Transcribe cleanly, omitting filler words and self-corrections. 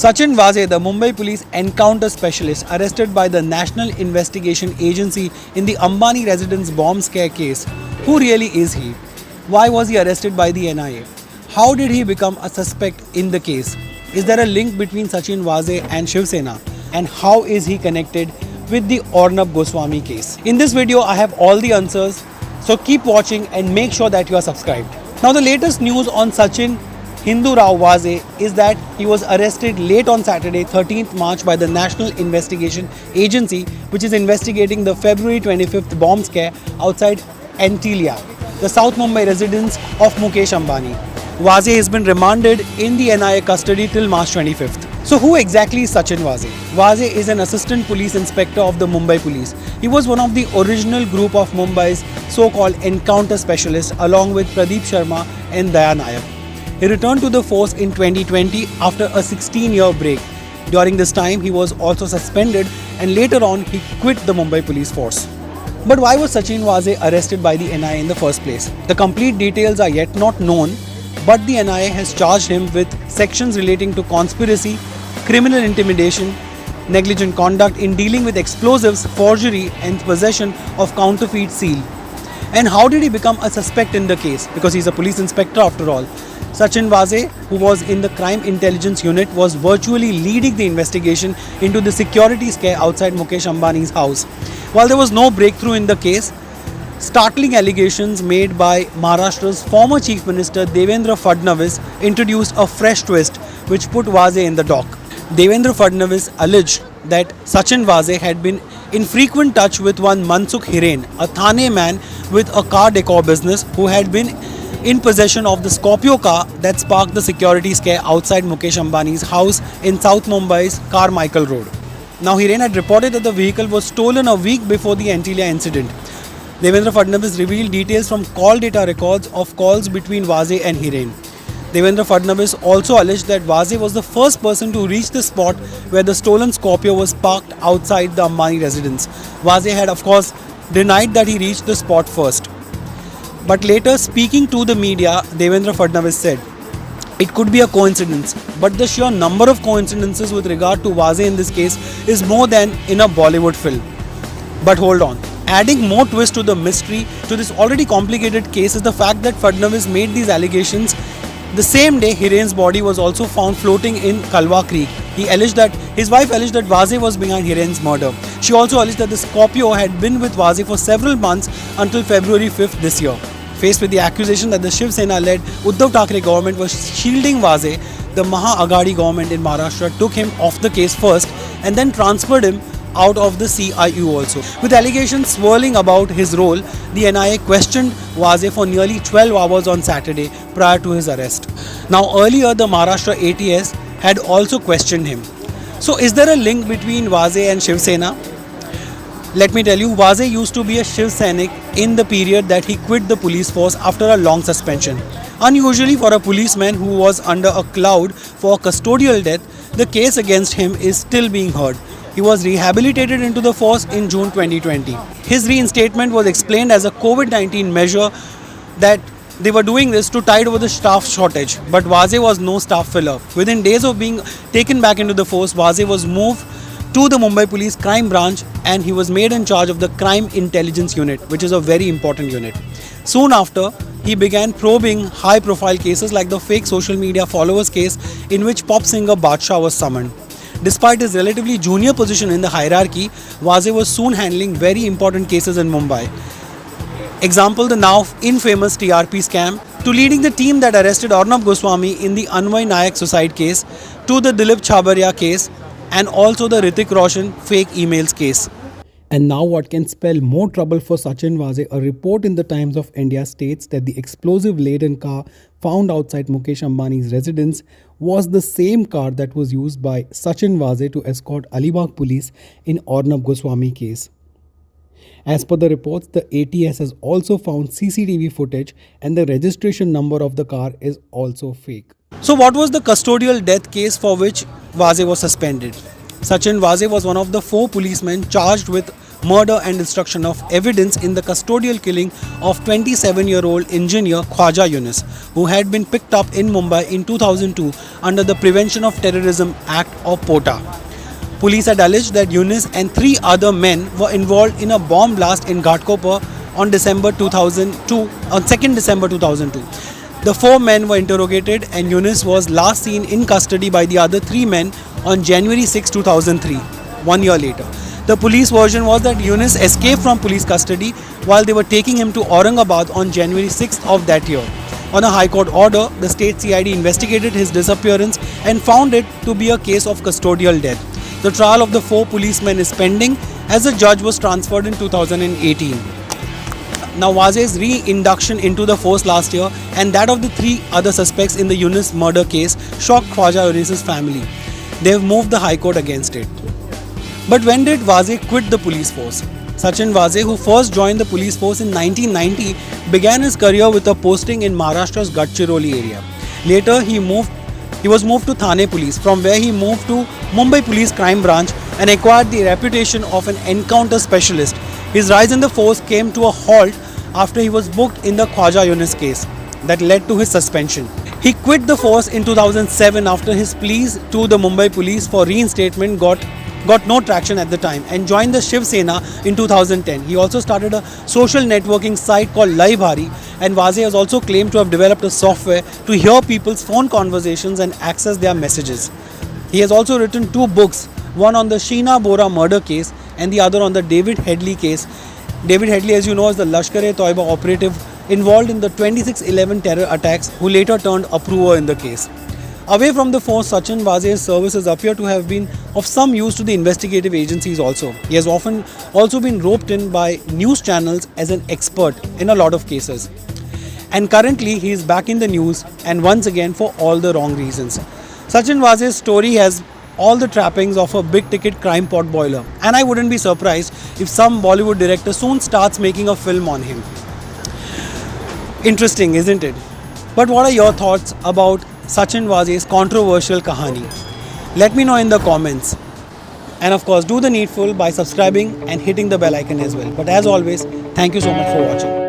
Sachin Vaze, the Mumbai police encounter specialist arrested by the National Investigation Agency in the Ambani residence bomb scare case. Who really is he? Why was he arrested by the NIA? How did he become a suspect in the case? Is there a link between Sachin Vaze and Shiv Sena? And how is he connected with the Arnab Goswami case? In this video, I have all the answers. So keep watching and make sure that you are subscribed. Now the latest news on Sachin Hindu Rao Vaze is that he was arrested late on Saturday 13th March by the National Investigation Agency, which is investigating the February 25th bomb scare outside Antilia, the South Mumbai residence of Mukesh Ambani. Vaze has been remanded in the NIA custody till March 25th. So who exactly is Sachin Vaze? Vaze is an assistant police inspector of the Mumbai police. He was one of the original group of Mumbai's so-called encounter specialists along with Pradeep Sharma and Daya Nayak. He returned to the force in 2020 after a 16-year break. During this time, he was also suspended and later on he quit the Mumbai police force. But why was Sachin Vaze arrested by the NIA in the first place? The complete details are yet not known, but the NIA has charged him with sections relating to conspiracy, criminal intimidation, negligent conduct in dealing with explosives, forgery and possession of counterfeit seal. And how did he become a suspect in the case? Because he's a police inspector after all. Sachin Vaze, who was in the crime intelligence unit, was virtually leading the investigation into the security scare outside Mukesh Ambani's house. While there was no breakthrough in the case, startling allegations made by Maharashtra's former Chief Minister Devendra Fadnavis introduced a fresh twist which put Vaze in the dock. Devendra Fadnavis alleged that Sachin Vaze had been in frequent touch with one Mansukh Hiren, a Thane man with a car decor business who had been in possession of the Scorpio car that sparked the security scare outside Mukesh Ambani's house in South Mumbai's Carmichael Road. Now Hiren had reported that the vehicle was stolen a week before the Antilia incident. Devendra Fadnavis revealed details from call data records of calls between Vaze and Hiren. Devendra Fadnavis also alleged that Vaze was the first person to reach the spot where the stolen Scorpio was parked outside the Ambani residence. Vaze had of course denied that he reached the spot first. But later, speaking to the media, Devendra Fadnavis said, "It could be a coincidence, but the sheer number of coincidences with regard to Vaze in this case is more than in a Bollywood film." But hold on. Adding more twist to the mystery to this already complicated case is the fact that Fadnavis made these allegations the same day Hiren's body was also found floating in Kalwa Creek. His wife alleged that Vaze was behind Hiren's murder. She also alleged that the Scorpio had been with Vaze for several months until February 5th this year. Faced with the accusation that the Shiv Sena-led Uddhav Thackeray government was shielding Vaze, the Maha Aghadi government in Maharashtra took him off the case first and then transferred him out of the CIU also. With allegations swirling about his role, the NIA questioned Vaze for nearly 12 hours on Saturday prior to his arrest. Now earlier the Maharashtra ATS had also questioned him. So is there a link between Vaze and Shiv Sena? Let me tell you, Vaze used to be a Shiv Sainik in the period that he quit the police force after a long suspension. Unusually for a policeman who was under a cloud for custodial death, the case against him is still being heard. He was rehabilitated into the force in June 2020. His reinstatement was explained as a COVID-19 measure that they were doing this to tide over the staff shortage. But Vaze was no staff filler. Within days of being taken back into the force, Vaze was moved to the Mumbai Police Crime Branch and he was made in charge of the Crime Intelligence Unit, which is a very important unit. Soon after, he began probing high-profile cases like the fake social media followers case in which pop singer Badshah was summoned. Despite his relatively junior position in the hierarchy, Vaze was soon handling very important cases in Mumbai. Example, the now infamous TRP scam, to leading the team that arrested Arnab Goswami in the Anvay Nayak suicide case, to the Dilip Chhabariya case, and also the Hrithik Roshan fake emails case. And now what can spell more trouble for Sachin Vaze, a report in the Times of India states that the explosive-laden car found outside Mukesh Ambani's residence was the same car that was used by Sachin Vaze to escort Alibag police in Arnab Goswami case. As per the reports, the ATS has also found CCTV footage and the registration number of the car is also fake. So what was the custodial death case for which Vaze was suspended? Sachin Vaze was one of the 4 policemen charged with murder and destruction of evidence in the custodial killing of 27-year-old engineer Khwaja Yunus, who had been picked up in Mumbai in 2002 under the Prevention of Terrorism Act or POTA. Police had alleged that Yunus and 3 other men were involved in a bomb blast in Ghatkopar on 2nd December 2002. The 4 men were interrogated and Yunus was last seen in custody by the other 3 men on January 6, 2003, 1 year later. The police version was that Yunus escaped from police custody while they were taking him to Aurangabad on January 6th of that year. On a High Court order, the state CID investigated his disappearance and found it to be a case of custodial death. The trial of the 4 policemen is pending as the judge was transferred in 2018. Now, Waze's re-induction into the force last year and that of the 3 other suspects in the Yunus murder case shocked Khwaja Yunus's family. They have moved the High Court against it. But when did Waze quit the police force? Sachin Waze, who first joined the police force in 1990, began his career with a posting in Maharashtra's Gadchiroli area. Later, he was moved to Thane Police, from where he moved to Mumbai Police Crime Branch and acquired the reputation of an encounter specialist. His rise in the force came to a halt after he was booked in the Khwaja Yunus case that led to his suspension. He quit the force in 2007 after his pleas to the Mumbai police for reinstatement got no traction at the time and joined the Shiv Sena in 2010. He also started a social networking site called Laibhari, and Waze has also claimed to have developed a software to hear people's phone conversations and access their messages. He has also written 2 books, one on the Sheena Bora murder case and the other on the David Headley case. David Headley, as you know, is the Lashkar-e-Toiba operative involved in the 26/11 terror attacks, who later turned approver in the case. Away from the force, Sachin Waze's services appear to have been of some use to the investigative agencies also. He has often also been roped in by news channels as an expert in a lot of cases. And currently, he is back in the news, and once again for all the wrong reasons. Sachin Waze's story has all the trappings of a big-ticket crime potboiler, and I wouldn't be surprised if some Bollywood director soon starts making a film on him. Interesting, isn't it? But what are your thoughts about Sachin Waze's controversial kahani? Let me know in the comments. And of course, do the needful by subscribing and hitting the bell icon as well. But as always, thank you so much for watching.